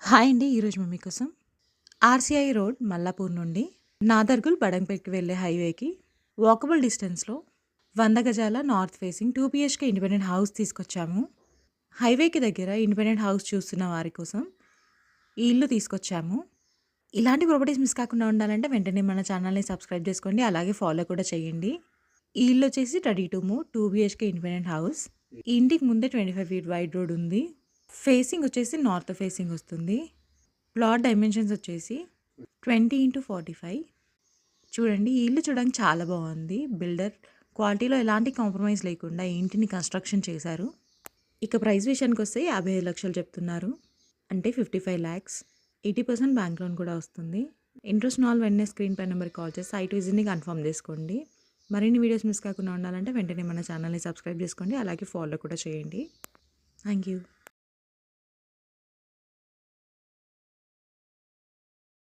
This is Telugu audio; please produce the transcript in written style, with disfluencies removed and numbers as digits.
హాయ్ అండి. ఈరోజు మేము మీకోసం ఆర్‌సీఐ రోడ్ మల్లాపూర్ నుండి నాదర్గుల్ బడంగ్‌పేట్‌కి వెళ్ళే హైవేకి వాకబుల్ డిస్టెన్స్‌లో 100 గజాల north facing 2 BHK independent house తీసుకొచ్చాము. హైవేకి దగ్గర ఇండిపెండెంట్ హౌస్ చూస్తున్న వారి కోసం ఈ ఇల్లు తీసుకొచ్చాము. ఇలాంటి ప్రాపర్టీస్ మిస్ కాకుండా ఉండాలంటే వెంటనే మన ఛానల్‌ని సబ్స్క్రైబ్ చేసుకోండి. అలాగే ఫాలో కూడా చేయండి. ఈ ఇల్లు వచ్చేసి ready to move 2 BHK independent house. ఈ ఇంటికి ముందే 25 ఫీట్ వైడ్ రోడ్ ఉంది. ఫేసింగ్ వచ్చేసి నార్త్ ఫేసింగ్ వస్తుంది. ప్లాట్ డైమెన్షన్స్ వచ్చేసి 20x45. చూడండి, ఈ ఇల్లు చూడడానికి చాలా బాగుంది. బిల్డర్ క్వాలిటీలో ఎలాంటి కాంప్రమైజ్ లేకుండా ఈ ఇంటిని కన్స్ట్రక్షన్ చేశారు. ఇక ప్రైస్ విషయానికి వస్తే 55 లక్షలు చెప్తున్నారు, అంటే 55 lakhs. 80% బ్యాంక్ లోన్ కూడా వస్తుంది. ఇంట్రెస్ట్ నాల్ వెంటనే స్క్రీన్ పై నెంబర్కి కాల్ చేసి సైట్ విజిట్ని కన్ఫర్మ్ చేసుకోండి. మరిన్ని వీడియోస్ మిస్ కాకుండా ఉండాలంటే వెంటనే మన ఛానల్ని సబ్స్క్రైబ్ చేసుకోండి. అలాగే ఫాలో కూడా చేయండి. Thank you.